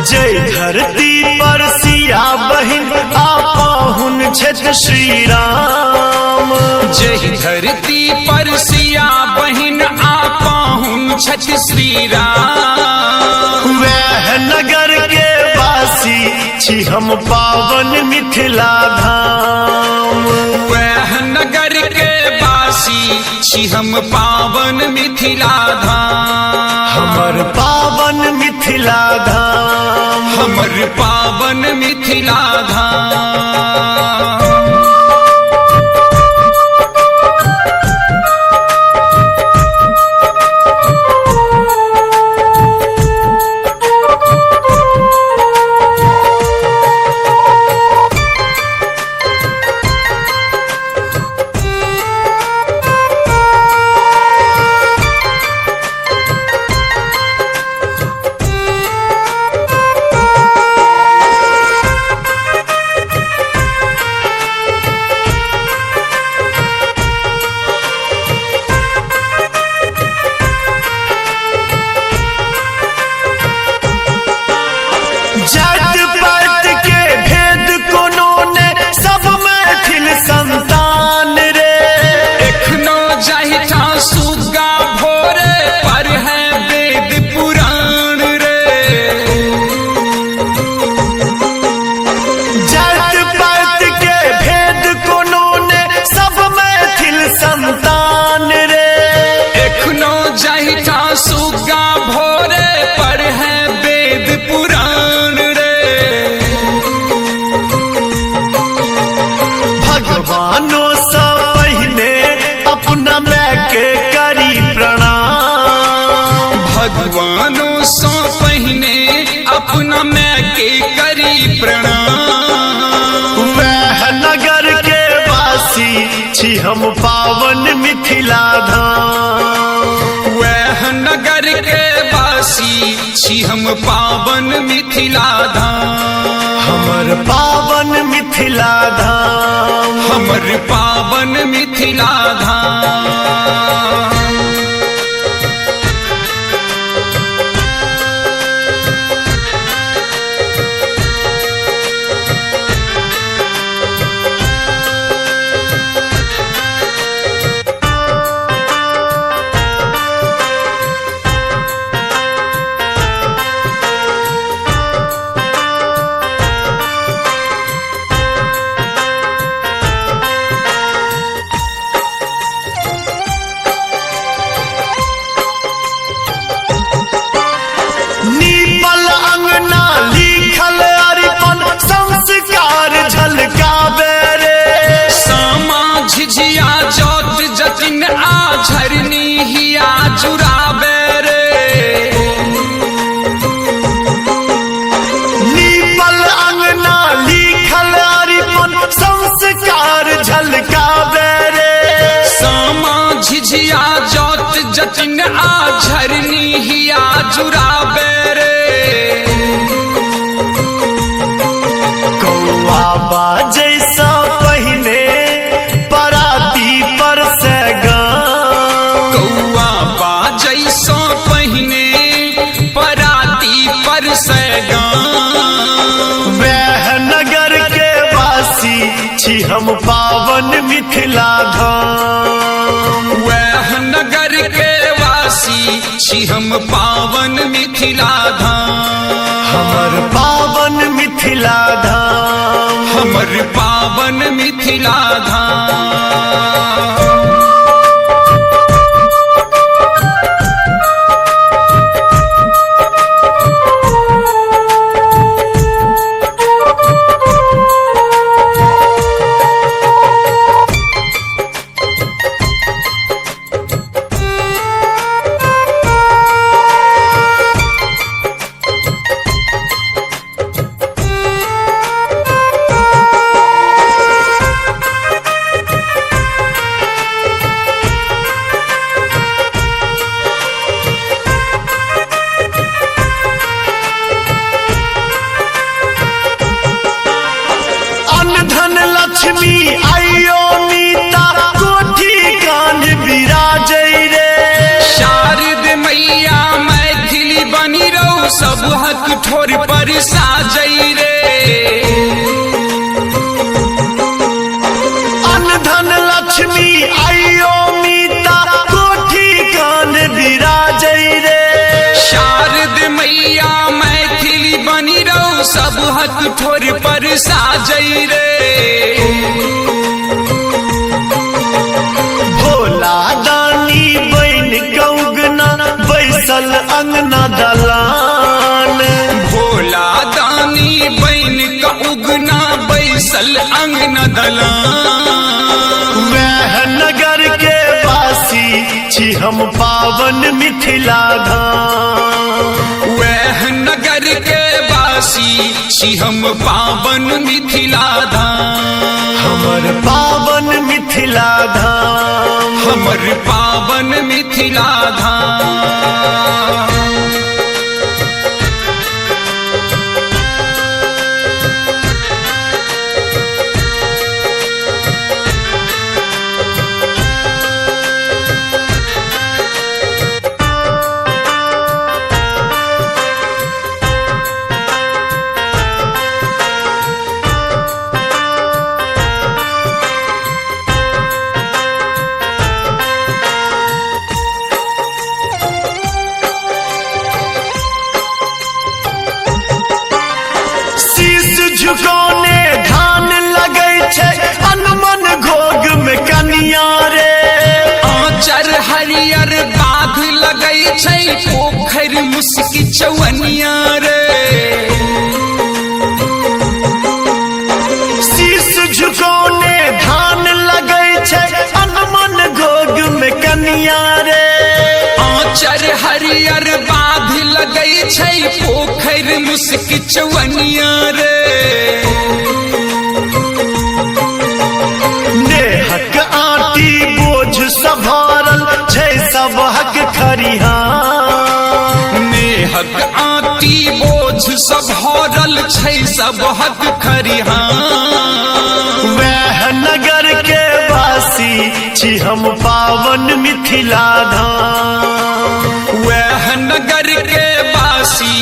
जय धरती पर सिया बहिन आपहुन छथि श्री राम। जय धरती पर सिया बहिन आपहुन छथि श्री राम। वह नगर के वासी छी हम पावन मिथिला धाम। वह नगर के वासी छी हम पावन मिथिला धाम। हमर पावन मिथिला धाम। हमर पावन मिथिला धाम। जात पात के भेद कोनो ने सब मैथिल संतान रे। एखनो जाहिठा सुगा भोरे पर है वेद पुराण रे। जात पात के भेद कोनो ने सब मैथिल संतान रे। एखनो जाहिठा सुगा भोरे पर है वेद पुराण रे। भगवानों से पहले अपना मैं के करी प्रणाम। भगवानों सो पहिने अपना मैं के करी प्रणाम। वह नगर के वासी छी हम पावन मिथिला धाम। वह नगर के वासी छी हम पावन मिथिला धाम। हमर पावन मिथिला धाम। हमर पावन मिथिला धाम। नीपल अंगना लिखल अरिपन संस्कार झलकावे रे। सामा झिझिया जोत जतिन आ झरनी हिया जुरावे रे। नीपल अंगना लिखल अरिपन संस्कार झलकावे रे। सामा झिझिया जोत जतिन आ झरनी हिया जुरावे रे। कौआ जैसा पहले पराती पर से गाँव। कौआ बा जैसो पहिने पराती पर से गाँव। वह नगर के वासी छी हम पावन मिथिला धाम। वह नगर के वासी छी हम पावन मिथिला धाम। हमर पावन मिथिला धाम। हमर पावन मिथिला धाम। लक्ष्मी आइयो नीता कोठी कान विराजै रे। शारद मैया मैथिली बनी रहू सब सब हक ठोर पर साजई रे। धन लक्ष्मी आइयो मीता कोठी कान विराजई रे। शारद मैया मैथिली बनी रहो सब हक ठोर पर साजई रे। भोला दानी बन गौगना बैसल अंगना दलान। भोला दानी बन का उगना बैसल अंगना दलान। वह नगर के वासी छी हम पावन मिथिला धाम। वह नगर के वासी छी हम पावन मिथिला धाम। हमर पावन मिथिला धाम। हमर पावन मिथिला धाम। झुकौने धान लगै छै अनमन घोग में कनिया रे। आँचर हरियर बाध लगै छै पोखर मुस्की चौनिया रे। शीश झुकौने धान लगै छै अनमन घोग में कनिया रे। आँचर हरियर बाध लगै छै पोखर मुस्की चौनिया रे। नेहक आटी बोझ सभारल छै सब हक खरिहान। नेहक आटी बोझ सभारल छै सब हक खरिहान। वह नगर के वासी छी हम पावन मिथिला धाम। वह नगर के वासी